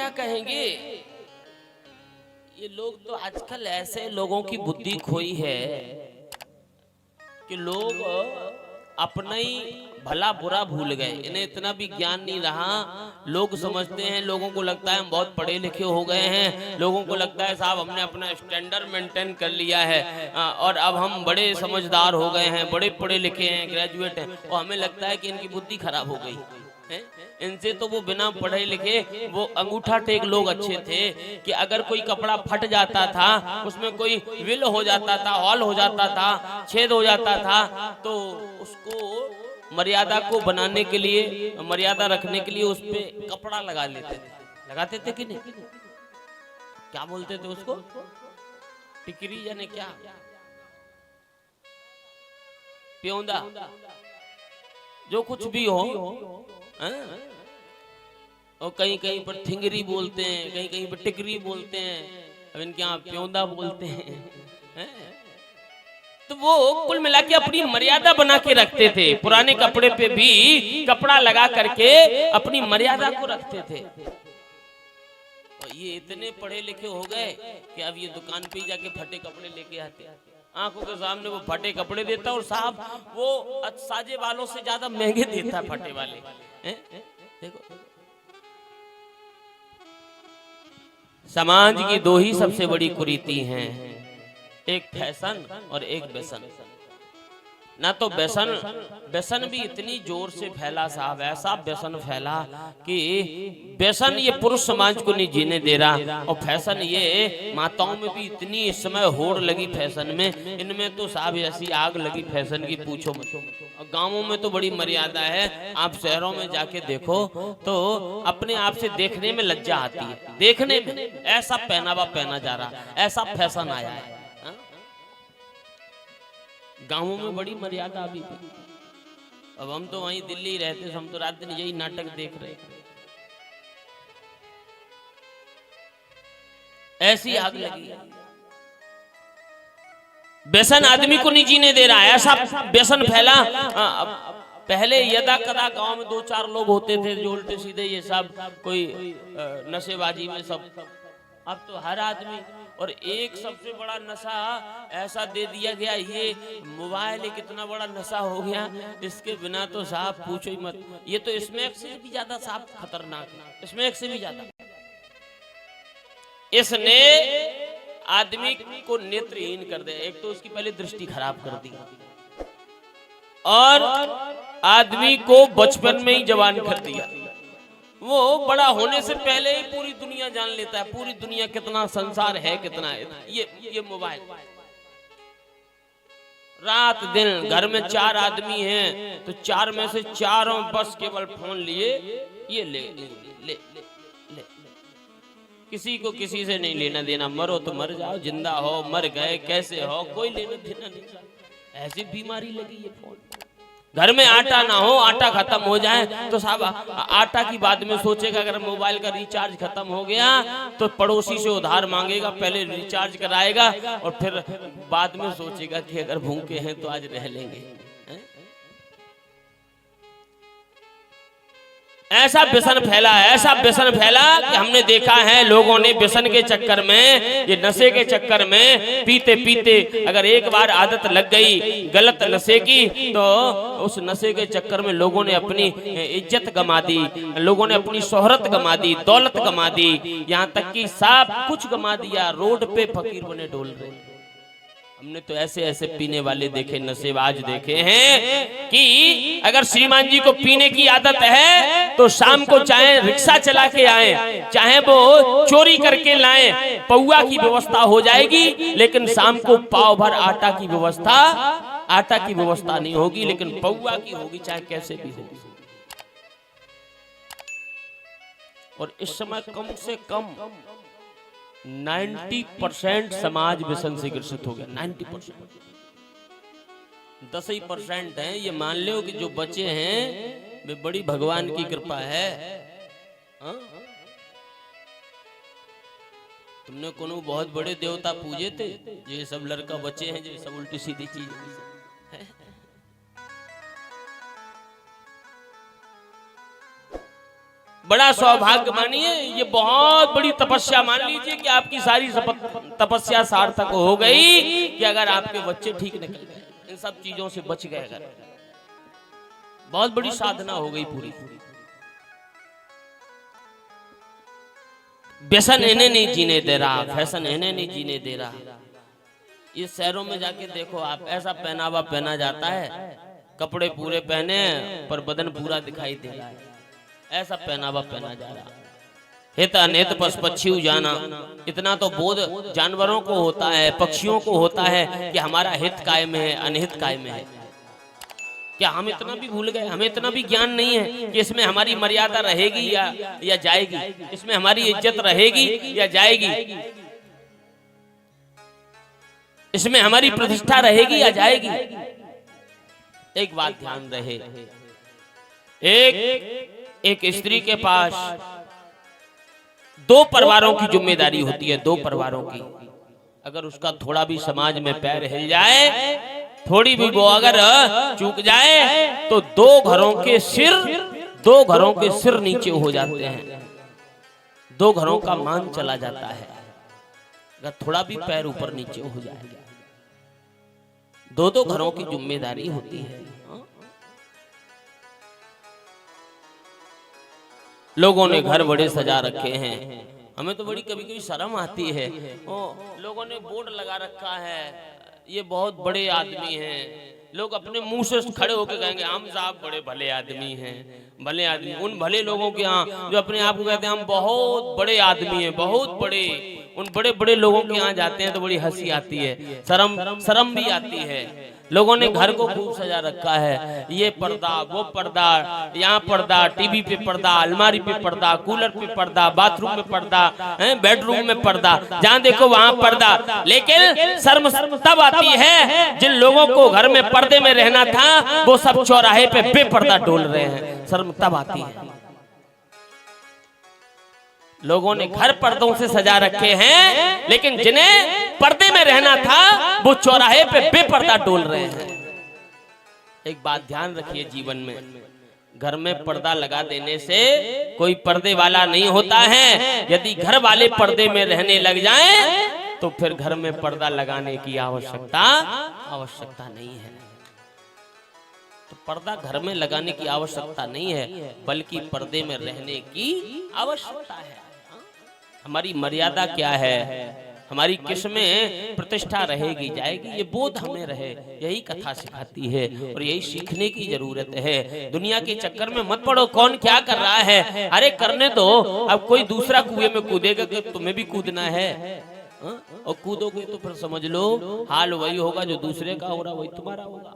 क्या कहेंगे, ये लोग तो आजकल ऐसे लोगों की बुद्धि खोई है कि लोग अपना ही भला बुरा भूल गए, इन्हें इतना भी ज्ञान नहीं रहा। लोग समझते हैं, लोगों को लगता है हम बहुत पढ़े लिखे हो गए हैं, लोगों को लगता है साहब हमने अपना स्टैंडर्ड मेंटेन कर लिया है और अब हम बड़े समझदार हो गए हैं, बड़े पढ़े लिखे हैं, ग्रेजुएट हैं, और हमें लगता है कि इनकी बुद्धि खराब हो गई है। इनसे तो वो बिना पढ़े लिखे वो अंगूठा टेक लोग अच्छे थे कि अगर कोई कपड़ा फट जाता था, उसमें कोई विल हो जाता था, हॉल हो जाता था, छेद हो जाता था, तो उसको मर्यादा को बनाने के लिए, मर्यादा रखने के लिए उस पे कपड़ा लगा लेते थे। लगाते थे कि नहीं? क्या बोलते थे उसको? टिकरी यानी क्या? प्योंदा, जो कुछ भी हो। और कहीं कहीं पर थिंगरी बोलते हैं, कहीं कहीं पर टिकरी बोलते हैं, अब इनके यहाँ प्योंदा बोलते हैं। तो वो कुल मिला के अपनी मर्यादा बना के रखते थे। पुराने कपड़े पे भी कपड़ा लगा करके अपनी मर्यादा को रखते थे। और ये इतने पढ़े लिखे हो गए कि अब ये दुकान पे ही जाके फटे कपड़े लेके आते, आंखों के सामने वो फटे कपड़े देता, और साहब वो साजे वालों से ज्यादा महंगे देता है फटे वाले। देखो, समाज की दो ही सबसे बड़ी कुरीति हैं, एक फैशन और एक व्यसन। ना तो व्यसन भी इतनी जोर से फैला साहब, ऐसा व्यसन फैला कि व्यसन ये पुरुष समाज को नहीं जीने दे रहा, और फैशन ये माताओं में भी इतनी इस समय होड़ लगी फैशन में, इनमें तो साहब ऐसी आग लगी फैशन की पूछो मत। और गांवों में तो बड़ी मर्यादा है, आप शहरों में जाके देखो तो अपने आप से देखने में लज्जा आती है, देखने में ऐसा पहनावा पहना जा रहा, ऐसा फैशन आया है। गांवों में बड़ी मर्यादा अभी भी। अब हम तो वहीं दिल्ली रहते, हम तो रात दिन यही नाटक देख रहे, ऐसी आग लगी। व्यसन आदमी को नहीं जीने दे रहा है, ऐसा व्यसन फैला। पहले यदा कदा गांव में दो चार लोग होते थे जो उल्टे सीधे ये सब कोई नशेबाजी में सब, अब तो हर आदमी। और एक सबसे बड़ा नशा ऐसा दे दिया गया, ये मोबाइल एक इतना बड़ा नशा हो गया, इसके बिना तो साहब पूछो ही मत। ये तो स्मैक से भी ज्यादा साहब खतरनाक है, स्मैक से भी ज्यादा। इसने आदमी को नेत्रहीन कर दिया, एक तो उसकी पहले दृष्टि खराब कर दी, और आदमी को बचपन में ही जवान कर दिया। वो बड़ा होने से पहले ही पूरी दुनिया जान लेता है, पूरी दुनिया कितना संसार है, कितना है। ये मोबाइल, रात दिन घर में चार आदमी हैं तो चार में से चारों बस केवल फोन लिए, ये ले ले, ले, ले, ले। किसी को किसी से नहीं लेना देना, मरो तो मर जाओ, जिंदा हो मर गए कैसे हो कोई लेना देना नहीं। ऐसी बीमारी लगी ये फोन। घर में आटा ना हो, आटा खत्म हो जाए तो साहब आटा की बाद में सोचेगा, अगर मोबाइल का रिचार्ज खत्म हो गया तो पड़ोसी से उधार मांगेगा, पहले रिचार्ज कराएगा और फिर बाद में सोचेगा कि अगर भूखे हैं तो आज रह लेंगे। ऐसा व्यसन फैला है, ऐसा व्यसन फैला कि हमने देखा है लोगों ने व्यसन के चक्कर में, ये नशे के चक्कर में पीते पीते अगर एक बार आदत लग गई गलत नशे की, तो उस नशे के चक्कर में लोगों ने अपनी इज्जत गंवा दी, लोगों ने अपनी शोहरत गंवा दी, दौलत गंवा दी, यहाँ तक कि सब कुछ गंवा दिया, रोड पे फकीर बने डोल रहे। हमने तो ऐसे ऐसे पीने वाले देखे, नशेबाज देखे हैं कि अगर श्रीमान जी को पीने की आदत है तो शाम को चाहे रिक्शा चला के आए, चाहे वो चोरी करके लाए, पौआ की व्यवस्था हो जाएगी, लेकिन शाम को पाव भर आटा की व्यवस्था नहीं होगी, लेकिन पौआ की होगी, चाहे कैसे भी होगी। और इस समय कम से कम 90% समाज व्यसन से ग्रसित हो गया। 90%, 10% है, ये मान लो कि जो बचे हैं वे बड़ी भगवान की कृपा है। तुमने कोनो बहुत बड़े देवता पूजे थे, ये सब लड़का बचे हैं जो सब उल्टी सीधी चीज है। 90% बड़ा सौभाग्य मानिए, ये बहुत बड़ी तपस्या मान लीजिए कि आपकी सारी तपस्या सार्थक हो गई कि अगर आपके बच्चे ठीक निकल गए, इन सब चीजों से बच गए, अगर बहुत बड़ी साधना हो गई पूरी। व्यसन इन्हें नहीं जीने दे रहा, फैशन इन्हें नहीं जीने दे रहा। ये शहरों में जाके देखो आप, ऐसा पहनावा पहना जाता है, कपड़े पूरे पहने पर बदन पूरा दिखाई दे रहा है, ऐसा पहनावा पहना जा रहा। हित अनहित पशु पक्षी जाना, इतना तो बोध जानवरों को होता है, पक्षियों को होता है कि हमारा हित कायम है, अनहित कायम है। क्या हम इतना भी भूल गए? हमें इतना भी ज्ञान नहीं है कि इसमें हमारी मर्यादा रहेगी या जाएगी, इसमें हमारी इज्जत रहेगी या जाएगी, इसमें हमारी प्रतिष्ठा रहेगी या जाएगी। एक बात ध्यान रहे, एक स्त्री के पास दो परिवारों की जिम्मेदारी होती है, दो परिवारों की। अगर उसका थोड़ा भी समाज में पैर हिल जाए, थोड़ी भी वो अगर चूक जाए, तो दो घरों के सिर नीचे हो जाते हैं, दो घरों का मान चला जाता है। अगर थोड़ा भी पैर ऊपर नीचे हो जाएगा, दो घरों की जिम्मेदारी होती है। लोगों ने घर बड़े सजा रखे हैं, हमें तो बड़ी कभी कभी शर्म आती है। लोगों ने बोर्ड लगा रखा है, ये बहुत बड़े आदमी हैं। लोग अपने मुंह से खड़े होकर कहेंगे हम साहब बड़े भले आदमी हैं, भले आदमी। उन भले लोगों के यहाँ जो अपने आप को कहते हैं हम बहुत बड़े आदमी हैं, बहुत बड़े, उन बड़े बड़े लोगों के यहाँ जाते हैं तो बड़ी हंसी आती है, शर्म भी आती है। लोगों ने घर को खूब सजा रखा है, ये पर्दा, वो पर्दा, यहाँ पर्दा, टीवी पे पर्दा, अलमारी पे पर्दा, कूलर पे पर्दा, बाथरूम में पर्दा, बेडरूम में पर्दा, जहाँ देखो वहाँ पर्दा। लेकिन शर्म तब आती है जिन लोगों को घर में पर्दे में रहना था, वो सब चौराहे पे बेपर्दा डोल रहे हैं, शर्म तब आती है। लोगों ने घर पर्दों से सजा रखे हैं, लेकिन जिन्हें पर्दे में रहना था वो चौराहे पे बेपर्दा डोल रहे हैं। एक बात ध्यान रखिए, जीवन में घर में पर्दा लगा देने से कोई पर्दे वाला नहीं होता है। यदि घर वाले पर्दे में रहने लग जाएं, तो फिर घर में पर्दा लगाने की आवश्यकता नहीं है। तो पर्दा घर में लगाने की आवश्यकता नहीं है, बल्कि पर्दे में रहने की आवश्यकता है। हमारी मर्यादा क्या है, हमारी किस में प्रतिष्ठा रहेगी, जाएगी, ये बोध हमें रहे, यही कथा सिखाती है और यही सीखने की जरूरत है। दुनिया के चक्कर में मत पड़ो, कौन क्या कर रहा है, अरे करने दो। अब कोई दूसरा कुएं में कूदेगा तो तुम्हें भी कूदना है, और कूदोगे तो फिर समझ लो हाल वही होगा जो दूसरे का हो रहा वही तुम्हारा होगा।